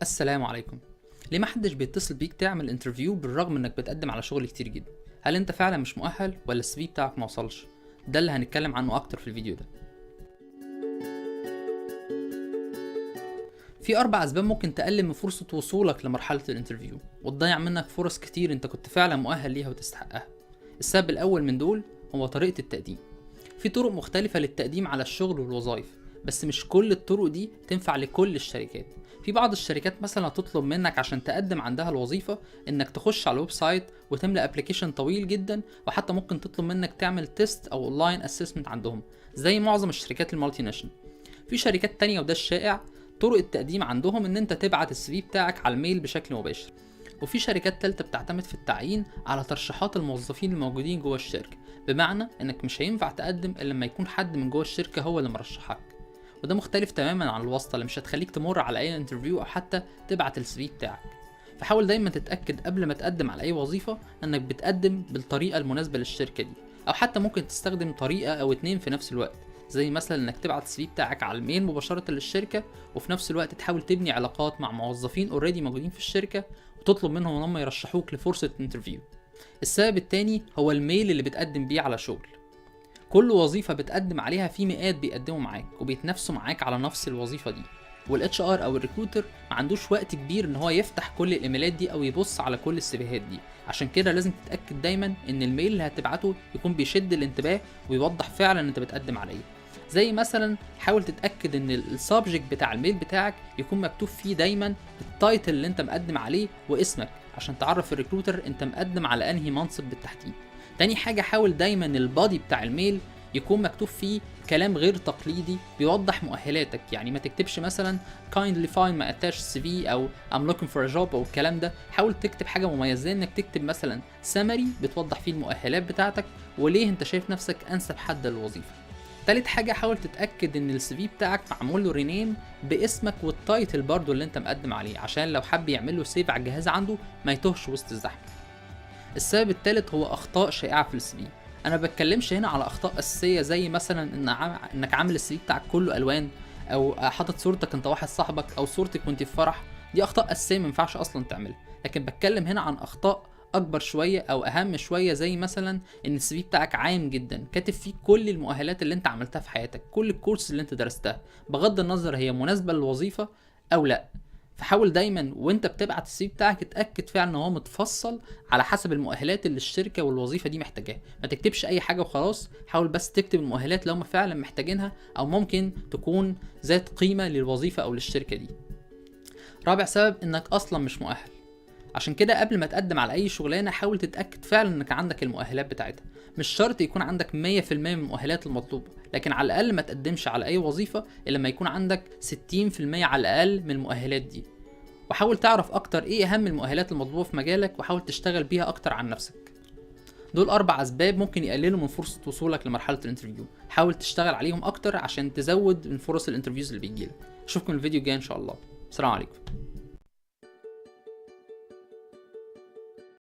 السلام عليكم. ليه محدش بيتصل بيك تعمل انترفيو بالرغم انك بتقدم على شغل كتير جدا؟ هل انت فعلا مش مؤهل ولا السي في بتاعك ما وصلش؟ ده اللي هنتكلم عنه اكتر في الفيديو ده. في 4 اسباب ممكن تقلل من فرصة وصولك لمرحلة الانترفيو وتضيع منك فرص كتير انت كنت فعلا مؤهل ليها وتستحقها. السبب الاول من دول هو طريقة التقديم. في طرق مختلفة للتقديم على الشغل والوظائف، بس مش كل الطرق دي تنفع لكل الشركات. في بعض الشركات مثلا هتطلب منك عشان تقدم عندها الوظيفة انك تخش على الويب سايت وتملأ ابلكيشن طويل جدا، وحتى ممكن تطلب منك تعمل تيست او اونلاين اسسمنت عندهم زي معظم الشركات المالتي ناشونال. في شركات تانية وده الشائع، طرق التقديم عندهم ان انت تبعت السي في بتاعك على الميل بشكل مباشر. وفي شركات تالتة بتعتمد في التعيين على ترشيحات الموظفين الموجودين جوه الشركة، بمعنى انك مش هينفع تقدم الا لما يكون حد من جوه الشركة هو اللي مرشحك. وده مختلف تماما عن الواسطة اللي مش هتخليك تمر على اي انترفيو او حتى تبعت السي في بتاعك. فحاول دايما تتأكد قبل ما تقدم على اي وظيفة انك بتقدم بالطريقة المناسبة للشركة دي، او حتى ممكن تستخدم طريقة او اتنين في نفس الوقت، زي مثلا انك تبعت السي في بتاعك على الميل مباشرة للشركة، وفي نفس الوقت تحاول تبني علاقات مع موظفين اوريدي موجودين في الشركة وتطلب منهم ان هم يرشحوك لفرصة انترفيو. السبب التاني هو الميل اللي بتقدم بيه على شغل. كل وظيفة بتقدم عليها في مئات بيقدموا معاك وبيتنافسوا معاك على نفس الوظيفة دي، والاتش ار او الريكروتر ما عندوش وقت كبير ان هو يفتح كل الايميلات دي او يبص على كل السيفيهات دي. عشان كده لازم تتاكد دايما ان الميل اللي هتبعته يكون بيشد الانتباه ويوضح فعلا انت بتقدم على ايه. زي مثلا حاول تتاكد ان السبجكت بتاع الميل بتاعك يكون مكتوب فيه دايما التايتل اللي انت مقدم عليه واسمك، عشان تعرف الريكروتر انت مقدم على انهي منصب بالتحديد. تاني حاجة، حاول دايما البادي بتاع الميل يكون مكتوب فيه كلام غير تقليدي بيوضح مؤهلاتك. يعني ما تكتبش مثلا kindly find my attached CV او I'm looking for a job او الكلام ده. حاول تكتب حاجة مميزة، انك تكتب مثلا summary بتوضح فيه المؤهلات بتاعتك وليه انت شايف نفسك انسب حد للوظيفة. تالت حاجة، حاول تتأكد ان السي في بتاعك معمول له رينيم باسمك والتايتل برضو اللي انت مقدم عليه، عشان لو حب يعمل له سيف على الجهاز عنده ما يتوهش وسط الزحمة. السبب الثالث هو اخطاء شائعه في السي في. انا بتكلمش هنا على اخطاء اساسيه زي مثلا انك عامل السي في بتاعك كله الوان، او حاطط صورتك انت واحد صاحبك او صورتك وانت في فرح. دي اخطاء اساسيه ما ينفعش اصلا تعملها. لكن بتكلم هنا عن اخطاء اكبر شويه او اهم شويه، زي مثلا ان السي في بتاعك عام جدا كاتب فيه كل المؤهلات اللي انت عملتها في حياتك، كل الكورس اللي انت درستها، بغض النظر هي مناسبه للوظيفه او لا. فحاول دايما وانت بتبعت السي في بتاعك اتاكد فعلا ان هو متفصل على حسب المؤهلات اللي الشركه والوظيفه دي محتاجاها. ما تكتبش اي حاجه وخلاص، حاول بس تكتب المؤهلات اللي هم فعلا محتاجينها او ممكن تكون ذات قيمه للوظيفه او للشركه دي. رابع سبب، انك اصلا مش مؤهل. عشان كده قبل ما تقدم على اي شغلانه حاول تتاكد فعلا انك عندك المؤهلات بتاعتها. مش شرط يكون عندك 100% من المؤهلات المطلوبه، لكن على الاقل ما تقدمش على اي وظيفه الا لما يكون عندك 60% على الاقل من المؤهلات دي. وحاول تعرف اكتر ايه اهم المؤهلات المطلوبه في مجالك وحاول تشتغل بيها اكتر عن نفسك. دول 4 اسباب ممكن يقللوا من فرصه وصولك لمرحله الانترفيو. حاول تشتغل عليهم اكتر عشان تزود من فرص الانترفيوز اللي بيجيلك. اشوفكم الفيديو الجاي ان شاء الله. السلام عليكم.